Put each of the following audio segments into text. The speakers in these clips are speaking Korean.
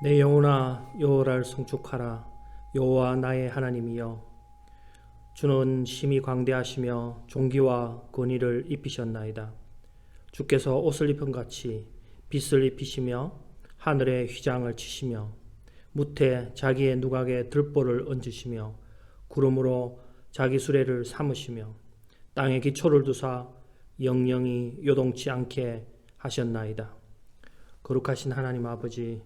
내 영혼아 여호와를 송축하라. 여호와 나의 하나님이여, 주는 심히 광대하시며 존귀와 권위를 입히셨나이다. 주께서 옷을 입은 같이 빛을 입히시며 하늘에 휘장을 치시며 무태 자기의 누각에 들보를 얹으시며 구름으로 자기 수레를 삼으시며 땅에 기초를 두사 영영이 요동치 않게 하셨나이다. 거룩하신 하나님 아버지,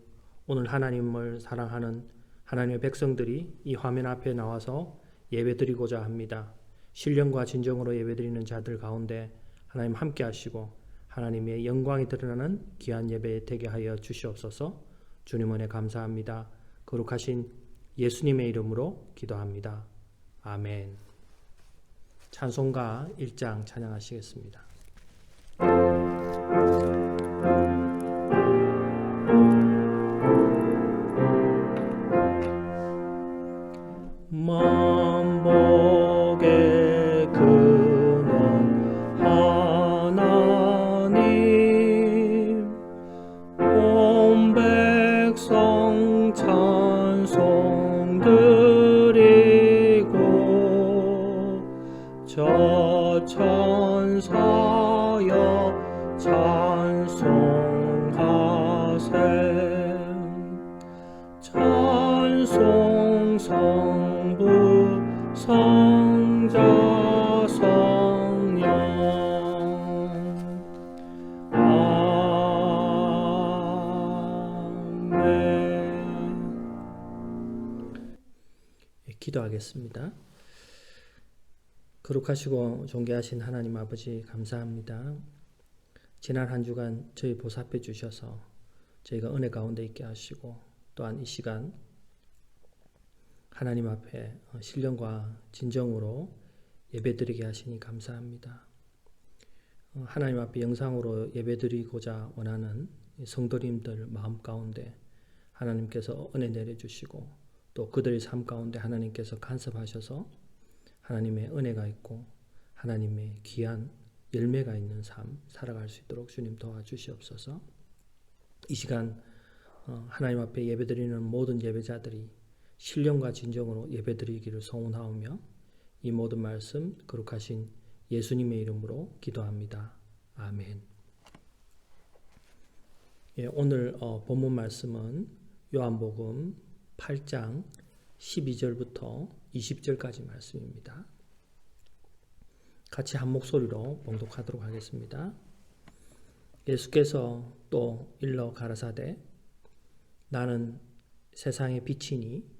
오늘 하나님을 사랑하는 하나님의 백성들이 이 화면 앞에 나와서 예배드리고자 합니다. 신령과 진정으로 예배드리는 자들 가운데 하나님 함께 하시고 하나님의 영광이 드러나는 귀한 예배 되게 하여 주시옵소서. 주님 은혜 감사합니다. 거룩하신 예수님의 이름으로 기도합니다. 아멘. 찬송가 1장 찬양하시겠습니다. 만복의 근원 하나님, 온 백성 찬송 드리고 저 천사여 찬송하세. 찬송 성부 성자 성령. 아멘. 기도하겠습니다. 거룩하시고 존귀하신 하나님 아버지, 감사합니다. 지난 한 주간 저희 보살펴 주셔서 저희가 은혜 가운데 있게 하시고, 또한 이 시간 하나님 앞에 신령과 진정으로 예배드리게 하시니 감사합니다. 하나님 앞에 영상으로 예배드리고자 원하는 성도님들 마음 가운데 하나님께서 은혜 내려주시고, 또 그들의 삶 가운데 하나님께서 간섭하셔서 하나님의 은혜가 있고 하나님의 귀한 열매가 있는 삶 살아갈 수 있도록 주님 도와주시옵소서. 이 시간 하나님 앞에 예배드리는 모든 예배자들이 신령과 진정으로 예배드리기를 소원하오며, 이 모든 말씀 거룩하신 예수님의 이름으로 기도합니다. 아멘. 오늘 본문 말씀은 요한복음 8장 12절부터 20절까지 말씀입니다. 같이 한 목소리로 봉독하도록 하겠습니다. 예수께서 또 일러 가라사대, 나는 세상의 빛이니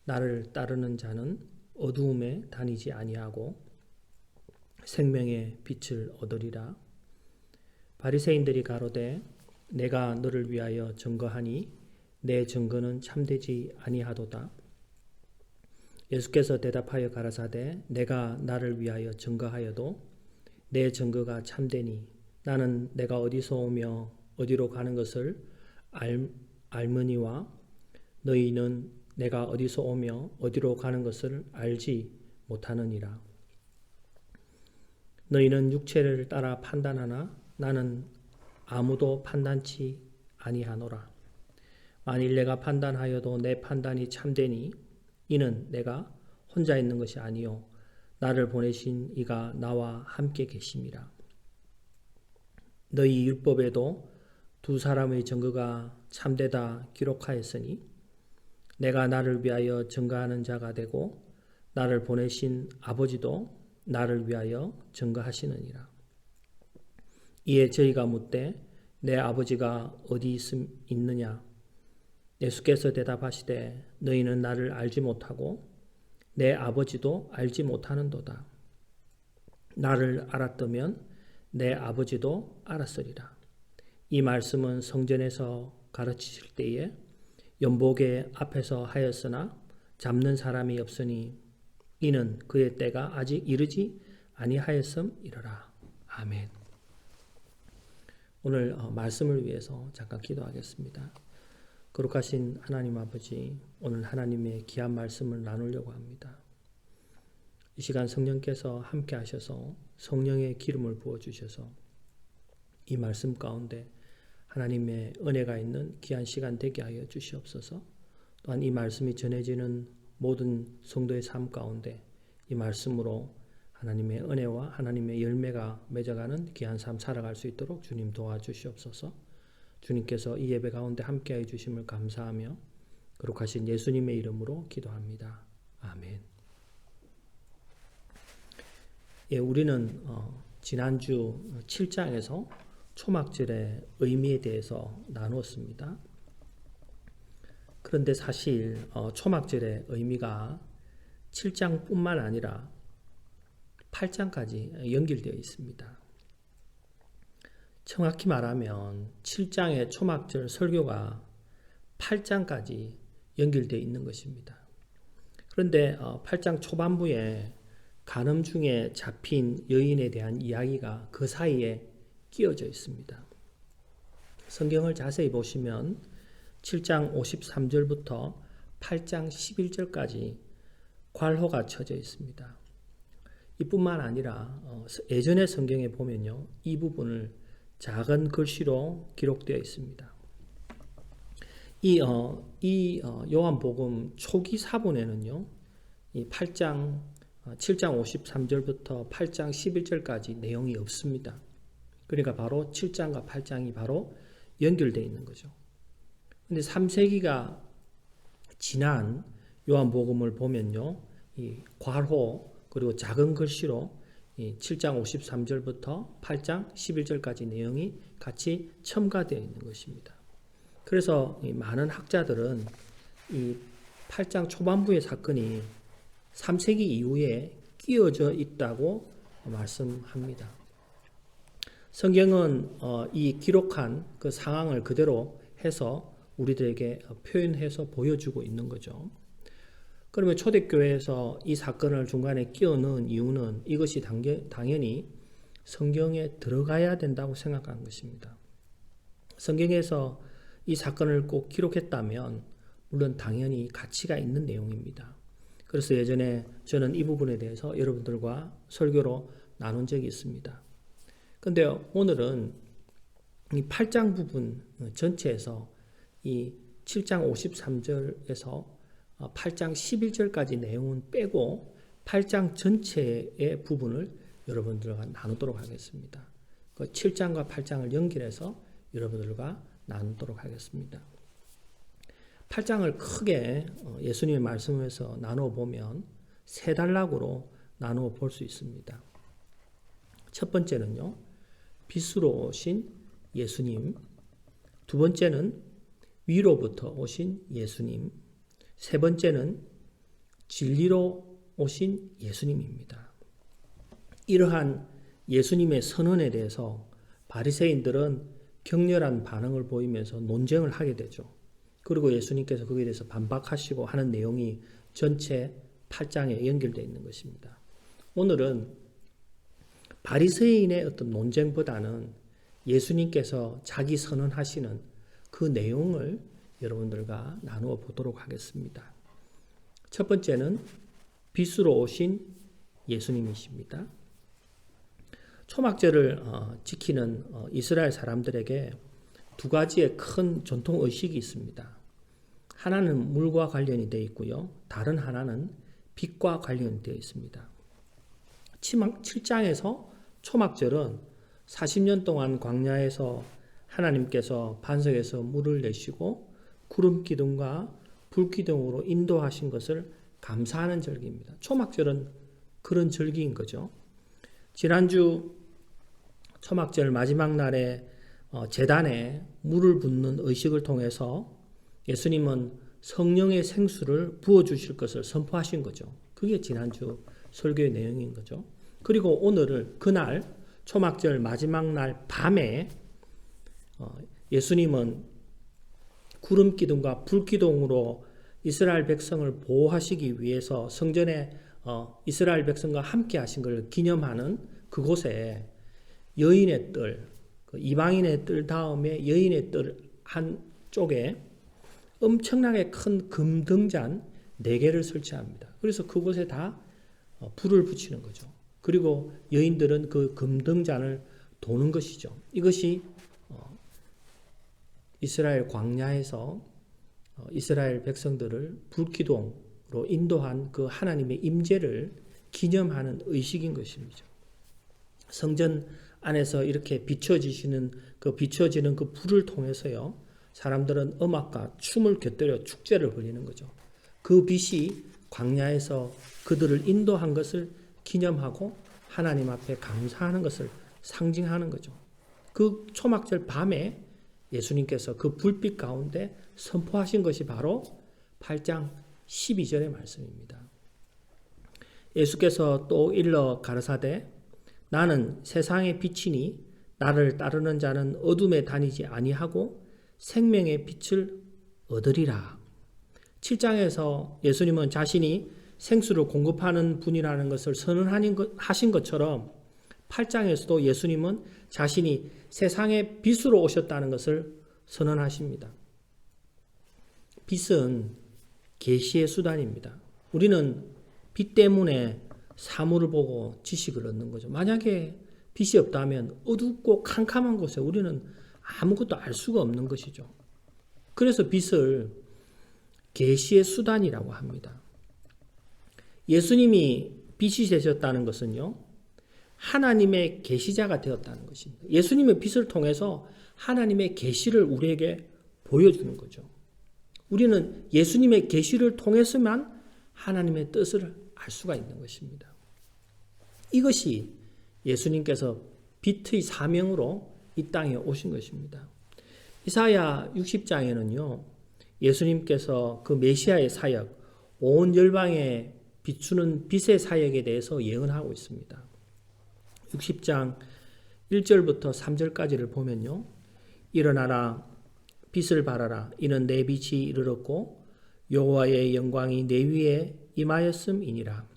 나를 따르는 자는 어두움에 다니지 아니하고 생명의 빛을 얻으리라. 바리새인들이 가로되, 내가 너를 위하여 증거하니 내 증거는 참되지 아니하도다. 예수께서 대답하여 가라사대, 내가 나를 위하여 증거하여도 내 증거가 참되니 나는 내가 어디서 오며 어디로 가는 것을 알므니와 너희는 내가 어디서 오며 어디로 가는 것을 알지 못하느니라. 너희는 육체를 따라 판단하나 나는 아무도 판단치 아니하노라. 만일 내가 판단하여도 내 판단이 참되니 이는 내가 혼자 있는 것이 아니요 나를 보내신 이가 나와 함께 계심이라. 너희 율법에도 두 사람의 증거가 참되다 기록하였으니 내가 나를 위하여 증거하는 자가 되고 나를 보내신 아버지도 나를 위하여 증거하시느니라. 이에 저희가 묻되, 내 아버지가 어디 있느냐? 예수께서 대답하시되, 너희는 나를 알지 못하고 내 아버지도 알지 못하는도다. 나를 알았다면 내 아버지도 알았으리라. 이 말씀은 성전에서 가르치실 때에 연복의 앞에서 하였으나 잡는 사람이 없으니 이는 그의 때가 아직 이르지 아니하였음이러라. 아멘. 오늘 말씀을 위해서 잠깐 기도하겠습니다. 거룩하신 하나님 아버지, 오늘 하나님의 귀한 말씀을 나누려고 합니다. 이 시간 성령께서 함께 하셔서 성령의 기름을 부어주셔서 이 말씀 가운데 하나님의 은혜가 있는 귀한 시간 되게 하여 주시옵소서. 또한 이 말씀이 전해지는 모든 성도의 삶 가운데 이 말씀으로 하나님의 은혜와 하나님의 열매가 맺어가는 귀한 삶 살아갈 수 있도록 주님 도와주시옵소서. 주님께서 이 예배 가운데 함께해 주심을 감사하며 거룩하신 예수님의 이름으로 기도합니다. 아멘. 예, 우리는 지난주 7장에서 초막절의 의미에 대해서 나누었습니다. 그런데 사실 초막절의 의미가 7장뿐만 아니라 8장까지 연결되어 있습니다. 정확히 말하면 7장의 초막절 설교가 8장까지 연결되어 있는 것입니다. 그런데 8장 초반부에 간음 중에 잡힌 여인에 대한 이야기가 그 사이에 끼어져 있습니다. 성경을 자세히 보시면 7장 53절부터 8장 11절까지 괄호가 쳐져 있습니다. 이뿐만 아니라 예전의 성경에 보면요, 이 부분을 작은 글씨로 기록되어 있습니다. 이 요한복음 초기 사본에는요, 이 7장 53절부터 8장 11절까지 내용이 없습니다. 그러니까 바로 7장과 8장이 바로 연결되어 있는 거죠. 근데 3세기가 지난 요한복음을 보면요, 이 괄호 그리고 작은 글씨로 7장 53절부터 8장 11절까지 내용이 같이 첨가되어 있는 것입니다. 그래서 많은 학자들은 이 8장 초반부의 사건이 3세기 이후에 끼어져 있다고 말씀합니다. 성경은 이 기록한 그 상황을 그대로 해서 우리들에게 표현해서 보여주고 있는 거죠. 그러면 초대교회에서 이 사건을 중간에 끼워 넣은 이유는 이것이 당연히 성경에 들어가야 된다고 생각한 것입니다. 성경에서 이 사건을 꼭 기록했다면 물론 당연히 가치가 있는 내용입니다. 그래서 예전에 저는 이 부분에 대해서 여러분들과 설교로 나눈 적이 있습니다. 그런데 오늘은 이 8장 부분 전체에서 이 7장 53절에서 8장 11절까지 내용은 빼고 8장 전체의 부분을 여러분들과 나누도록 하겠습니다. 그 7장과 8장을 연결해서 여러분들과 나누도록 하겠습니다. 8장을 크게 예수님의 말씀에서 나누어 보면 세 단락으로 나누어 볼 수 있습니다. 첫 번째는요, 빛으로 오신 예수님. 두 번째는 위로부터 오신 예수님. 세 번째는 진리로 오신 예수님입니다. 이러한 예수님의 선언에 대해서 바리새인들은 격렬한 반응을 보이면서 논쟁을 하게 되죠. 그리고 예수님께서 거기에 대해서 반박하시고 하는 내용이 전체 8장에 연결되어 있는 것입니다. 오늘은 바리새인의 어떤 논쟁보다는 예수님께서 자기 선언하시는 그 내용을 여러분들과 나누어 보도록 하겠습니다. 첫 번째는 빛으로 오신 예수님이십니다. 초막절을 지키는 이스라엘 사람들에게 두 가지의 큰 전통 의식이 있습니다. 하나는 물과 관련이 되어 있고요. 다른 하나는 빛과 관련이 되어 있습니다. 7장에서 초막절은 40년 동안 광야에서 하나님께서 반석에서 물을 내시고 구름 기둥과 불 기둥으로 인도하신 것을 감사하는 절기입니다. 초막절은 그런 절기인 거죠. 지난주 초막절 마지막 날에 제단에 물을 붓는 의식을 통해서 예수님은 성령의 생수를 부어주실 것을 선포하신 거죠. 그게 지난주 설교의 내용인 거죠. 그리고 오늘을 그날 초막절 마지막 날 밤에 예수님은 구름 기둥과 불 기둥으로 이스라엘 백성을 보호하시기 위해서 성전에 이스라엘 백성과 함께 하신 것을 기념하는 그곳에 여인의 뜰, 이방인의 뜰 다음에 여인의 뜰 한쪽에 엄청나게 큰 금등잔 4개를 설치합니다. 그래서 그곳에 다 불을 붙이는 거죠. 그리고 여인들은 그 금등잔을 도는 것이죠. 이것이 이스라엘 광야에서 이스라엘 백성들을 불기둥으로 인도한 그 하나님의 임재를 기념하는 의식인 것입니다. 성전 안에서 이렇게 비춰지는 그 불을 통해서요, 사람들은 음악과 춤을 곁들여 축제를 벌이는 거죠. 그 빛이 광야에서 그들을 인도한 것을 기념하고 하나님 앞에 감사하는 것을 상징하는 거죠. 그 초막절 밤에 예수님께서 그 불빛 가운데 선포하신 것이 바로 8장 12절의 말씀입니다. 예수께서 또 일러 가라사대 나는 세상의 빛이니 나를 따르는 자는 어둠에 다니지 아니하고 생명의 빛을 얻으리라. 7장에서 예수님은 자신이 생수를 공급하는 분이라는 것을 선언하신 것처럼 8장에서도 예수님은 자신이 세상의 빛으로 오셨다는 것을 선언하십니다. 빛은 계시의 수단입니다. 우리는 빛 때문에 사물을 보고 지식을 얻는 거죠. 만약에 빛이 없다면 어둡고 캄캄한 곳에 우리는 아무것도 알 수가 없는 것이죠. 그래서 빛을 계시의 수단이라고 합니다. 예수님이 빛이 되셨다는 것은요, 하나님의 계시자가 되었다는 것입니다. 예수님의 빛을 통해서 하나님의 계시를 우리에게 보여주는 거죠. 우리는 예수님의 계시를 통해서만 하나님의 뜻을 알 수가 있는 것입니다. 이것이 예수님께서 빛의 사명으로 이 땅에 오신 것입니다. 이사야 60장에는요, 예수님께서 그 메시아의 사역, 온 열방에 비추는 빛의 사역에 대해서 예언하고 있습니다. 60장 1절부터 3절까지를 보면요, 일어나라 빛을 발하라 이는 내 빛이 이르렀고 여호와의 영광이 내 위에 임하였음이니라.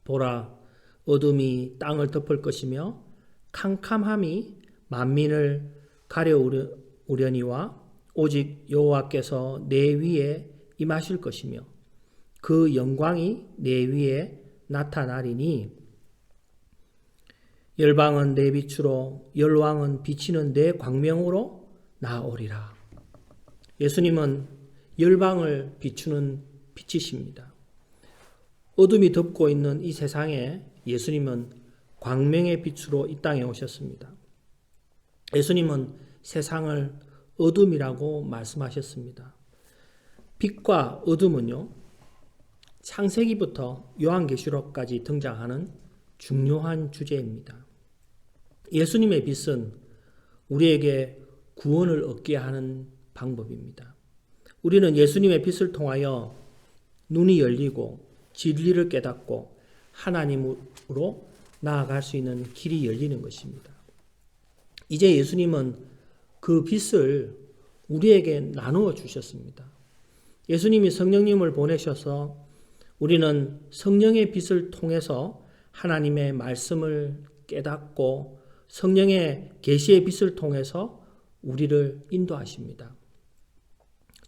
보라 어둠이 땅을 덮을 것이며 캄캄함이 만민을 가려우려니와 오직 여호와께서 내 위에 임하실 것이며 그 영광이 내 위에 나타나리니 열방은 내 빛으로 열왕은 비치는 내 광명으로 나오리라. 예수님은 열방을 비추는 빛이십니다. 어둠이 덮고 있는 이 세상에 예수님은 광명의 빛으로 이 땅에 오셨습니다. 예수님은 세상을 어둠이라고 말씀하셨습니다. 빛과 어둠은요, 창세기부터 요한계시록까지 등장하는 중요한 주제입니다. 예수님의 빛은 우리에게 구원을 얻게 하는 방법입니다. 우리는 예수님의 빛을 통하여 눈이 열리고 진리를 깨닫고 하나님으로 나아갈 수 있는 길이 열리는 것입니다. 이제 예수님은 그 빛을 우리에게 나누어 주셨습니다. 예수님이 성령님을 보내셔서 우리는 성령의 빛을 통해서 하나님의 말씀을 깨닫고 성령의 계시의 빛을 통해서 우리를 인도하십니다.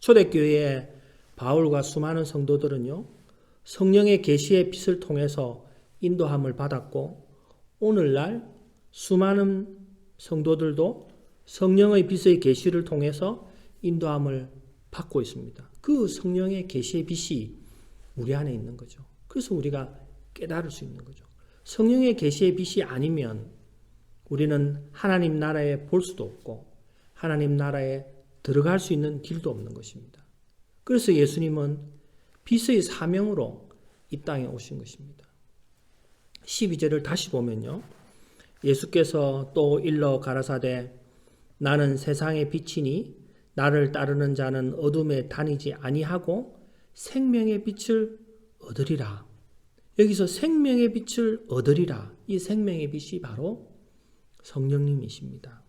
초대교회의 바울과 수많은 성도들은요, 성령의 계시의 빛을 통해서 인도함을 받았고 오늘날 수많은 성도들도 성령의 빛의 계시를 통해서 인도함을 받고 있습니다. 그 성령의 계시의 빛이 우리 안에 있는 거죠. 그래서 우리가 깨달을 수 있는 거죠. 성령의 계시의 빛이 아니면 우리는 하나님 나라에 볼 수도 없고 하나님 나라에 들어갈 수 있는 길도 없는 것입니다. 그래서 예수님은 빛의 사명으로 이 땅에 오신 것입니다. 12절을 다시 보면요, 예수께서 또 일러 가라사대 나는 세상의 빛이니 나를 따르는 자는 어둠에 다니지 아니하고 생명의 빛을 얻으리라. 여기서 생명의 빛을 얻으리라. 이 생명의 빛이 바로 성령님이십니다.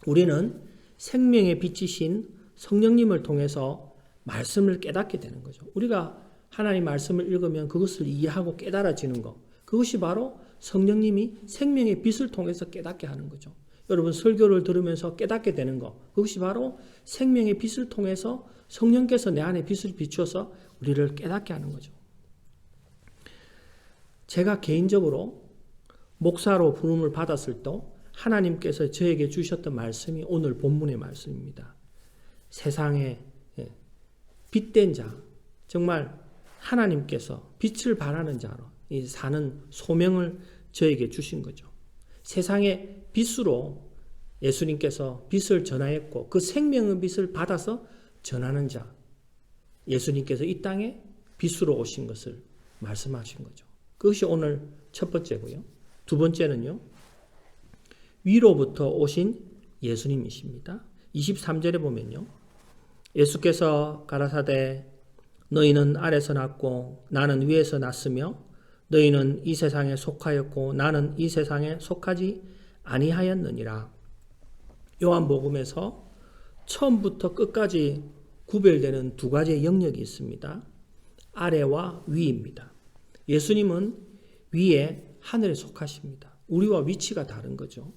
우리는 생명의 빛이신 성령님을 통해서 말씀을 깨닫게 되는 거죠. 우리가 하나님 말씀을 읽으면 그것을 이해하고 깨달아지는 것, 그것이 바로 성령님이 생명의 빛을 통해서 깨닫게 하는 거죠. 여러분 설교를 들으면서 깨닫게 되는 것, 그것이 바로 생명의 빛을 통해서 성령께서 내 안에 빛을 비추어서 우리를 깨닫게 하는 거죠. 제가 개인적으로 목사로 부름을 받았을 때 하나님께서 저에게 주셨던 말씀이 오늘 본문의 말씀입니다. 세상에 빛된 자, 정말 하나님께서 빛을 발하는 자로 사는 소명을 저에게 주신 거죠. 세상의 빛으로 예수님께서 빛을 전하였고 그 생명의 빛을 받아서 전하는 자, 예수님께서 이 땅에 빛으로 오신 것을 말씀하신 거죠. 그것이 오늘 첫 번째고요. 두 번째는요, 위로부터 오신 예수님이십니다. 23절에 보면요, 예수께서 가라사대 너희는 아래서 났고 나는 위에서 났으며 너희는 이 세상에 속하였고 나는 이 세상에 속하지 아니하였느니라. 요한복음에서 처음부터 끝까지 구별되는 두 가지의 영역이 있습니다. 아래와 위입니다. 예수님은 위에 하늘에 속하십니다. 우리와 위치가 다른 거죠.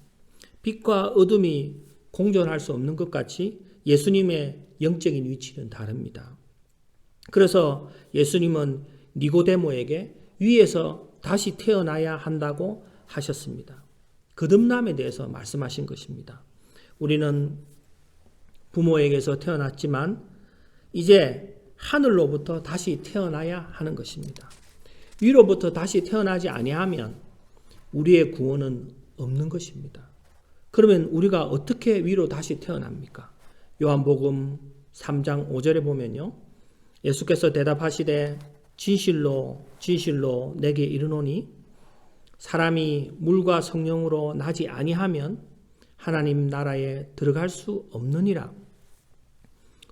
빛과 어둠이 공존할 수 없는 것 같이 예수님의 영적인 위치는 다릅니다. 그래서 예수님은 니고데모에게 위에서 다시 태어나야 한다고 하셨습니다. 거듭남에 대해서 말씀하신 것입니다. 우리는 부모에게서 태어났지만 이제 하늘로부터 다시 태어나야 하는 것입니다. 위로부터 다시 태어나지 아니하면 우리의 구원은 없는 것입니다. 그러면 우리가 어떻게 위로 다시 태어납니까? 요한복음 3장 5절에 보면요, 예수께서 대답하시되 진실로 진실로 내게 이르노니 사람이 물과 성령으로 나지 아니하면 하나님 나라에 들어갈 수 없느니라.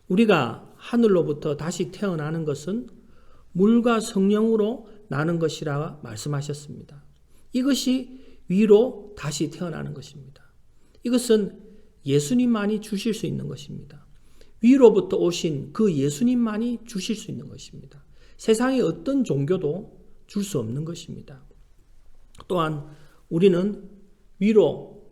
우리가 하늘로부터 다시 태어나는 것은 물과 성령으로 나는 것이라 말씀하셨습니다. 이것이 위로 다시 태어나는 것입니다. 이것은 예수님만이 주실 수 있는 것입니다. 위로부터 오신 그 예수님만이 주실 수 있는 것입니다. 세상의 어떤 종교도 줄 수 없는 것입니다. 또한 우리는 위로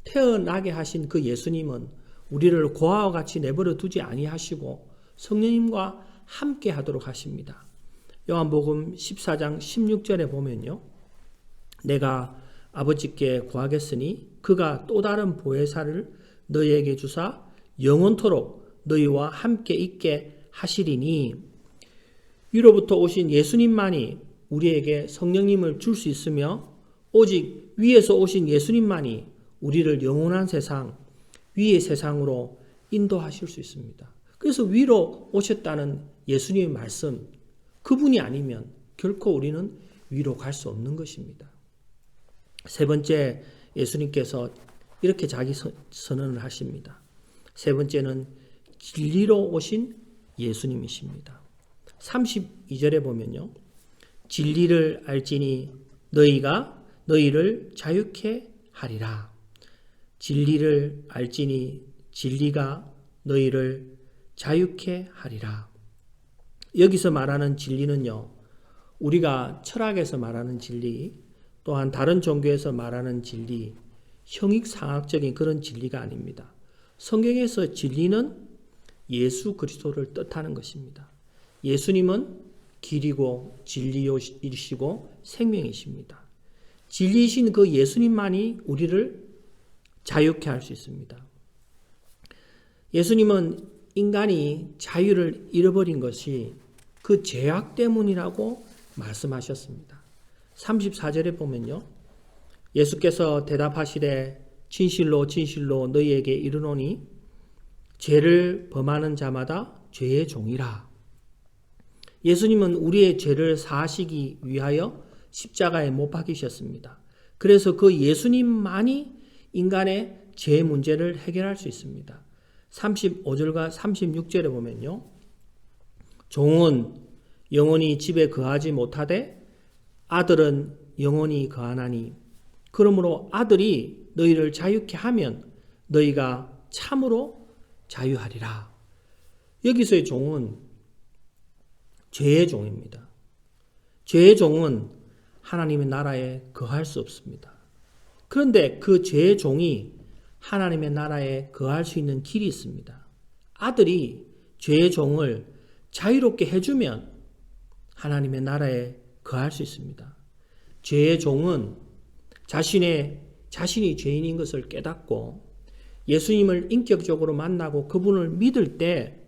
태어나게 하신 그 예수님은 우리를 고아와 같이 내버려 두지 아니하시고 성령님과 함께 하도록 하십니다. 요한복음 14장 16절에 보면요, 내가 아버지께 구하겠으니 그가 또 다른 보혜사를 너희에게 주사 영원토록 너희와 함께 있게 하시리니. 위로부터 오신 예수님만이 우리에게 성령님을 줄 수 있으며 오직 위에서 오신 예수님만이 우리를 영원한 세상, 위의 세상으로 인도하실 수 있습니다. 그래서 위로 오셨다는 예수님의 말씀, 그분이 아니면 결코 우리는 위로 갈 수 없는 것입니다. 세 번째, 예수님께서 이렇게 자기 선언을 하십니다. 세 번째는 진리로 오신 예수님이십니다. 32절에 보면요, 진리를 알지니 너희가 너희를 자유케 하리라. 진리를 알지니 진리가 너희를 자유케 하리라. 여기서 말하는 진리는요, 우리가 철학에서 말하는 진리, 또한 다른 종교에서 말하는 진리, 형익상학적인 그런 진리가 아닙니다. 성경에서 진리는 예수 그리스도를 뜻하는 것입니다. 예수님은 길이고 진리이시고 생명이십니다. 진리이신 그 예수님만이 우리를 자유케 할 수 있습니다. 예수님은 인간이 자유를 잃어버린 것이 그 죄악 때문이라고 말씀하셨습니다. 34절에 보면요, 예수께서 대답하시되 진실로 진실로 너희에게 이르노니 죄를 범하는 자마다 죄의 종이라. 예수님은 우리의 죄를 사하시기 위하여 십자가에 못 박히셨습니다. 그래서 그 예수님만이 인간의 죄 문제를 해결할 수 있습니다. 35절과 36절에 보면요, 종은 영원히 집에 거하지 못하되 아들은 영원히 거하나니 그러므로 아들이 너희를 자유케 하면 너희가 참으로 자유하리라. 여기서의 종은 죄의 종입니다. 죄의 종은 하나님의 나라에 거할 수 없습니다. 그런데 그 죄의 종이 하나님의 나라에 거할 수 있는 길이 있습니다. 아들이 죄의 종을 자유롭게 해주면 하나님의 나라에 거할 수 있습니다. 죄의 종은 자신의 자신이 죄인인 것을 깨닫고 예수님을 인격적으로 만나고 그분을 믿을 때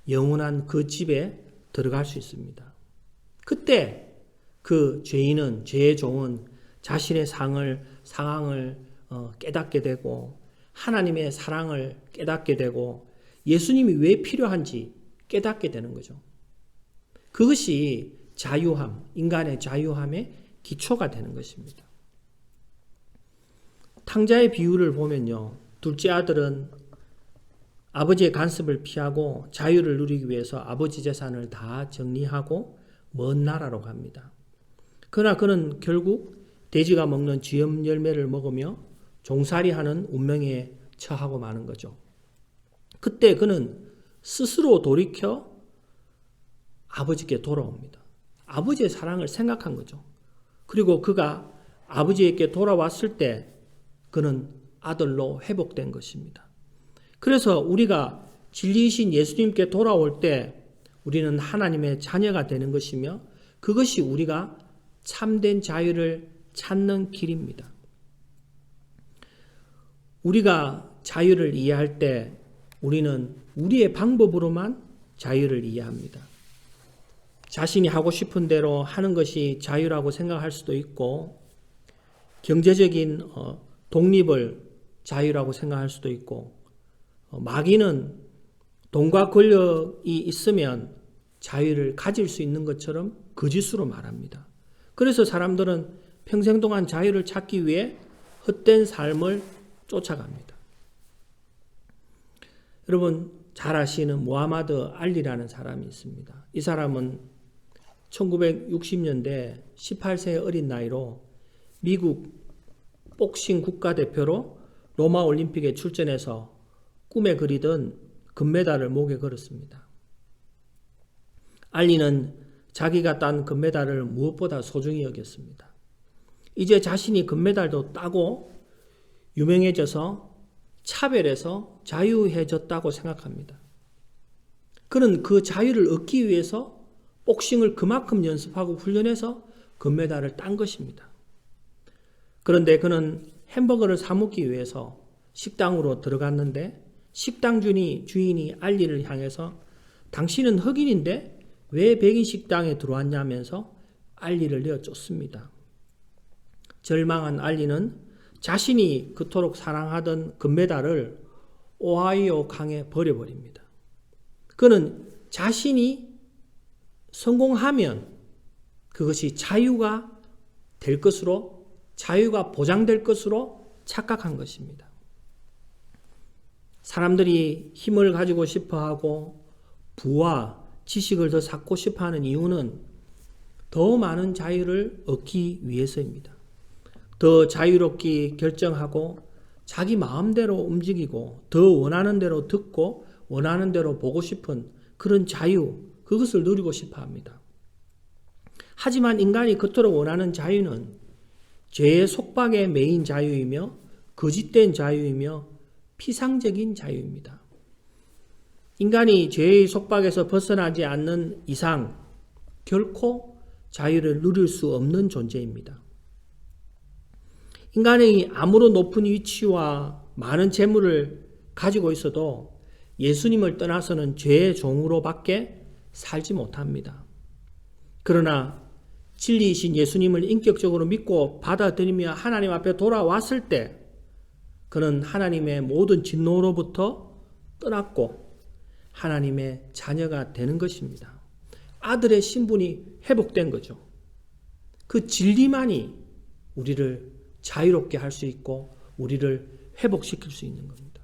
영원한 그 집에 들어갈 수 있습니다. 그때 그 죄인은, 죄의 종은 자신의 상황을 깨닫게 되고 하나님의 사랑을 깨닫게 되고 예수님이 왜 필요한지 깨닫게 되는 거죠. 그것이 자유함, 인간의 자유함의 기초가 되는 것입니다. 탕자의 비유를 보면요, 둘째 아들은 아버지의 간섭을 피하고 자유를 누리기 위해서 아버지 재산을 다 정리하고 먼 나라로 갑니다. 그러나 그는 결국 돼지가 먹는 쥐염 열매를 먹으며 종살이하는 운명에 처하고 마는 거죠. 그때 그는 스스로 돌이켜 아버지께 돌아옵니다. 아버지의 사랑을 생각한 거죠. 그리고 그가 아버지에게 돌아왔을 때 그는 아들로 회복된 것입니다. 그래서 우리가 진리이신 예수님께 돌아올 때 우리는 하나님의 자녀가 되는 것이며 그것이 우리가 참된 자유를 찾는 길입니다. 우리가 자유를 이해할 때 우리는 우리의 방법으로만 자유를 이해합니다. 자신이 하고 싶은 대로 하는 것이 자유라고 생각할 수도 있고 경제적인 독립을 자유라고 생각할 수도 있고 마귀는 돈과 권력이 있으면 자유를 가질 수 있는 것처럼 거짓으로 말합니다. 그래서 사람들은 평생 동안 자유를 찾기 위해 헛된 삶을 쫓아갑니다. 여러분 잘 아시는 무하마드 알리라는 사람이 있습니다. 이 사람은 1960년대 18세의 어린 나이로 미국 복싱 국가대표로 로마 올림픽에 출전해서 꿈에 그리던 금메달을 목에 걸었습니다. 알리는 자기가 딴 금메달을 무엇보다 소중히 여겼습니다. 이제 자신이 금메달도 따고 유명해져서 차별에서 자유해졌다고 생각합니다. 그는 그 자유를 얻기 위해서 복싱을 그만큼 연습하고 훈련해서 금메달을 딴 것입니다. 그런데 그는 햄버거를 사 먹기 위해서 식당으로 들어갔는데 식당 주인이 알리를 향해서 당신은 흑인인데 왜 백인 식당에 들어왔냐면서 알리를 내어쫓습니다. 절망한 알리는 자신이 그토록 사랑하던 금메달을 오하이오 강에 버려버립니다. 그는 자신이 성공하면 그것이 자유가 될 것으로, 자유가 보장될 것으로 착각한 것입니다. 사람들이 힘을 가지고 싶어하고 부와 지식을 더 쌓고 싶어하는 이유는 더 많은 자유를 얻기 위해서입니다. 더 자유롭게 결정하고 자기 마음대로 움직이고 더 원하는 대로 듣고 원하는 대로 보고 싶은 그런 자유, 그것을 누리고 싶어 합니다. 하지만 인간이 그토록 원하는 자유는 죄의 속박에 매인 자유이며 거짓된 자유이며 피상적인 자유입니다. 인간이 죄의 속박에서 벗어나지 않는 이상 결코 자유를 누릴 수 없는 존재입니다. 인간이 아무런 높은 위치와 많은 재물을 가지고 있어도 예수님을 떠나서는 죄의 종으로밖에 살지 못합니다. 그러나 진리이신 예수님을 인격적으로 믿고 받아들이며 하나님 앞에 돌아왔을 때 그는 하나님의 모든 진노로부터 떠났고 하나님의 자녀가 되는 것입니다. 아들의 신분이 회복된 거죠. 그 진리만이 우리를 자유롭게 할 수 있고 우리를 회복시킬 수 있는 겁니다.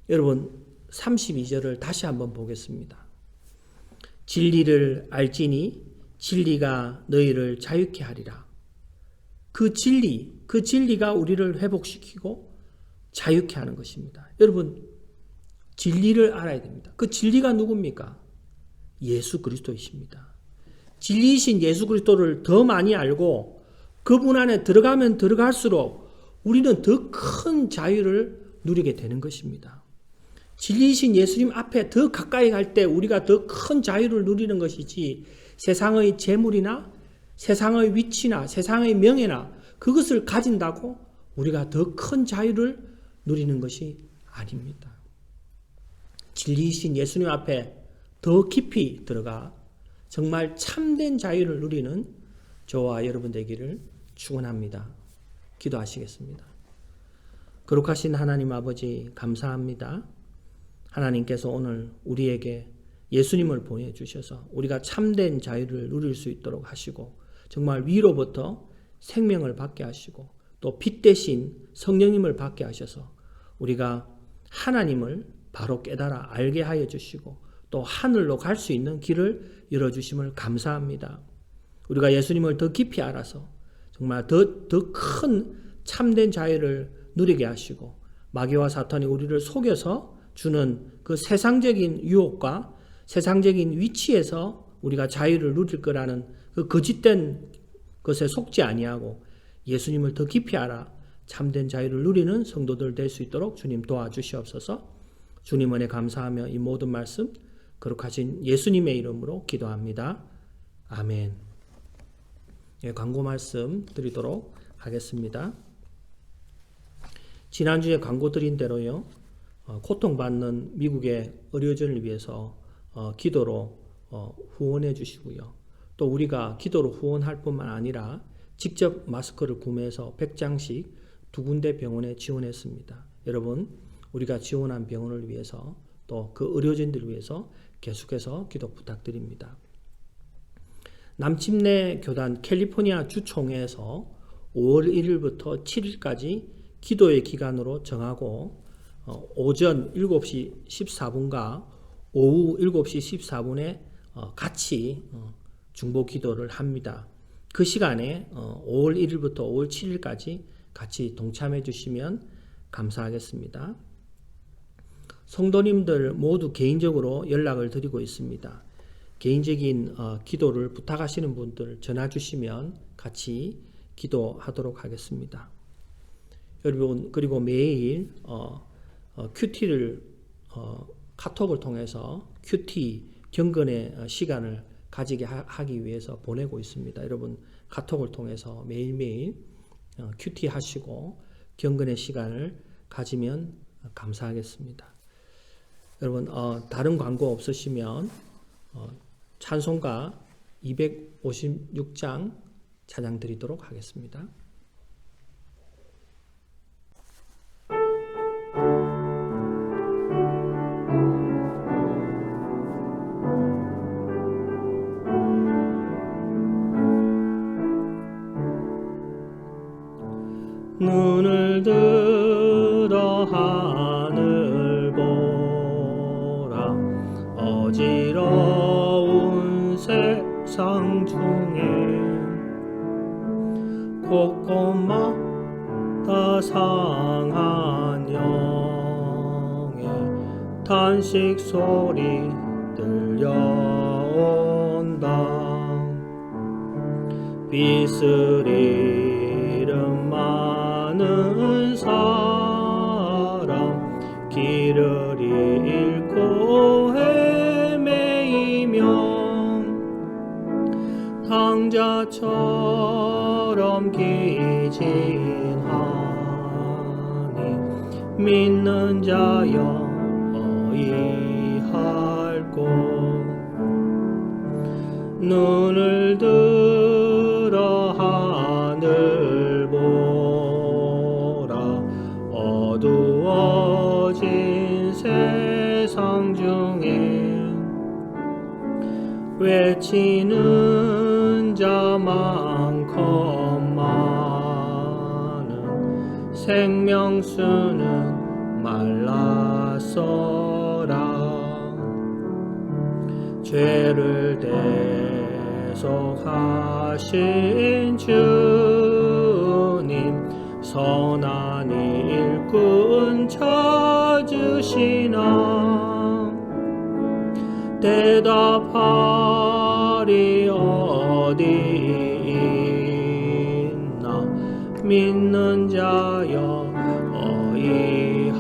여러분 32절을 다시 한번 보겠습니다. 진리를 알지니 진리가 너희를 자유케 하리라. 그 진리가 우리를 회복시키고 자유케 하는 것입니다. 여러분 진리를 알아야 됩니다. 그 진리가 누굽니까? 예수 그리스도이십니다. 진리이신 예수 그리스도를 더 많이 알고 그분 안에 들어가면 들어갈수록 우리는 더 큰 자유를 누리게 되는 것입니다. 진리이신 예수님 앞에 더 가까이 갈 때 우리가 더 큰 자유를 누리는 것이지 세상의 재물이나 세상의 위치나 세상의 명예나 그것을 가진다고 우리가 더 큰 자유를 누리는 것이 아닙니다. 진리이신 예수님 앞에 더 깊이 들어가 정말 참된 자유를 누리는 저와 여러분 되기를 축원합니다. 기도하시겠습니다. 거룩하신 하나님 아버지 감사합니다. 하나님께서 오늘 우리에게 예수님을 보내주셔서 우리가 참된 자유를 누릴 수 있도록 하시고 정말 위로부터 생명을 받게 하시고 또 빛 대신 성령님을 받게 하셔서 우리가 하나님을 바로 깨달아 알게 하여 주시고 또 하늘로 갈 수 있는 길을 열어주심을 감사합니다. 우리가 예수님을 더 깊이 알아서 정말 더 큰 참된 자유를 누리게 하시고 마귀와 사탄이 우리를 속여서 주는 그 세상적인 유혹과 세상적인 위치에서 우리가 자유를 누릴 거라는 그 거짓된 것에 속지 아니하고 예수님을 더 깊이 알아 참된 자유를 누리는 성도들 될 수 있도록 주님 도와주시옵소서. 주님 은혜 감사하며 이 모든 말씀 거룩하신 예수님의 이름으로 기도합니다. 아멘. 예, 광고 말씀 드리도록 하겠습니다. 지난주에 광고 드린 대로요. 고통받는 미국의 의료진을 위해서 기도로 후원해 주시고요. 또 우리가 기도로 후원할 뿐만 아니라 직접 마스크를 구매해서 100장씩 2군데 병원에 지원했습니다. 여러분, 우리가 지원한 병원을 위해서 또 그 의료진들을 위해서 계속해서 기도 부탁드립니다. 남침내 교단 캘리포니아 주총회에서 5월 1일부터 7일까지 기도의 기간으로 정하고 오전 7시 14분과 오후 7시 14분에 같이 중보 기도를 합니다. 그 시간에 5월 1일부터 5월 7일까지 같이 동참해 주시면 감사하겠습니다. 성도님들 모두 개인적으로 연락을 드리고 있습니다. 개인적인 기도를 부탁하시는 분들 전화 주시면 같이 기도하도록 하겠습니다. 여러분, 그리고 매일 큐티를 카톡을 통해서 큐티 경건의 시간을 가지게 하기 위해서 보내고 있습니다. 여러분, 카톡을 통해서 매일매일 큐티 하시고 경건의 시간을 가지면 감사하겠습니다. 여러분, 다른 광고 없으시면 찬송가 256장 찬양 드리도록 하겠습니다. 눈을 들어 하늘 보라. 어지러운 세상 중에 곳곳마다 상한 영의 탄식 소리 들려온다. 빛을 잃은 많은 사람 길을 잃고 헤매이며 당자처럼 기진하니 믿는 자여 어이할꼬. 눈을 들어 하늘 보라. 어두워진 세상 중에 외치는 자 많건만은 생명수는 말랐어라. 죄를 대속하신 주님 선한 일꾼 찾으시나. 대답하리 어디 있나. 믿는 자여 어이할꼬.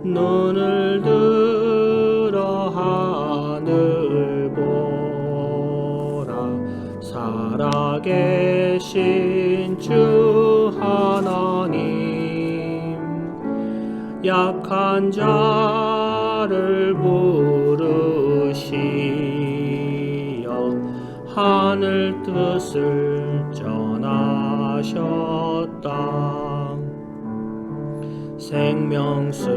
눈을 들어 하늘 보라. 사랑 살아계신 주 하나님, 약한 자를 부르시어 하늘 뜻을 전하셨다. 생명수는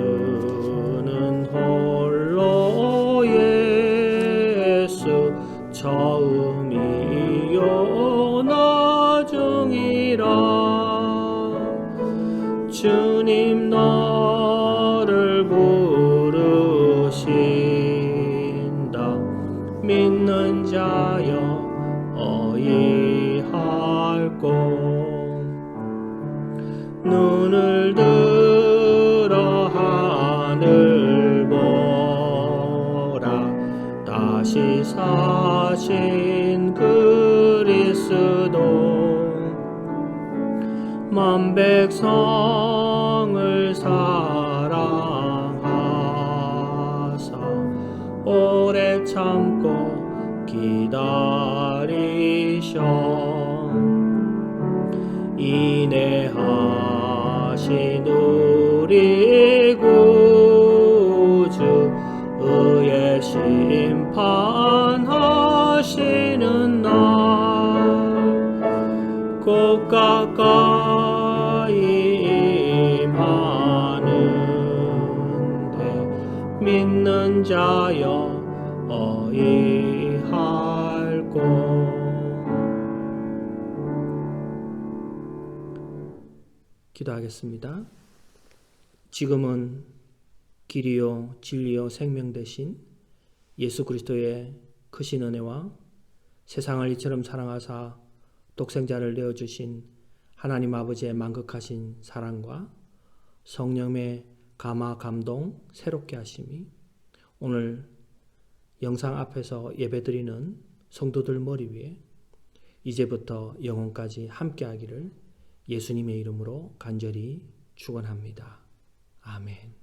홀로 예수, 처음이요 나중이라. 주님 너를 부르신다. 믿는 자여 어이할꼬. 눈을 들어 하늘 보라. 다시 사신 그리스도, 만 백성을 사랑하사 오래 참고 기다리셔. 인내하신 우리 구주, 의의 심판하시는 날 곧 가까이 임하는데, 믿는 자여 어이할꼬. 기도하겠습니다. 지금은 길이요 진리요 생명 되신 예수 그리스도의 크신 은혜와 세상을 이처럼 사랑하사 독생자를 내어주신 하나님 아버지의 만극하신 사랑과 성령의 감화 감동 새롭게 하심이 오늘 영상 앞에서 예배드리는 성도들 머리 위에 이제부터 영원까지 함께하기를 예수님의 이름으로 간절히 축원합니다. 아멘.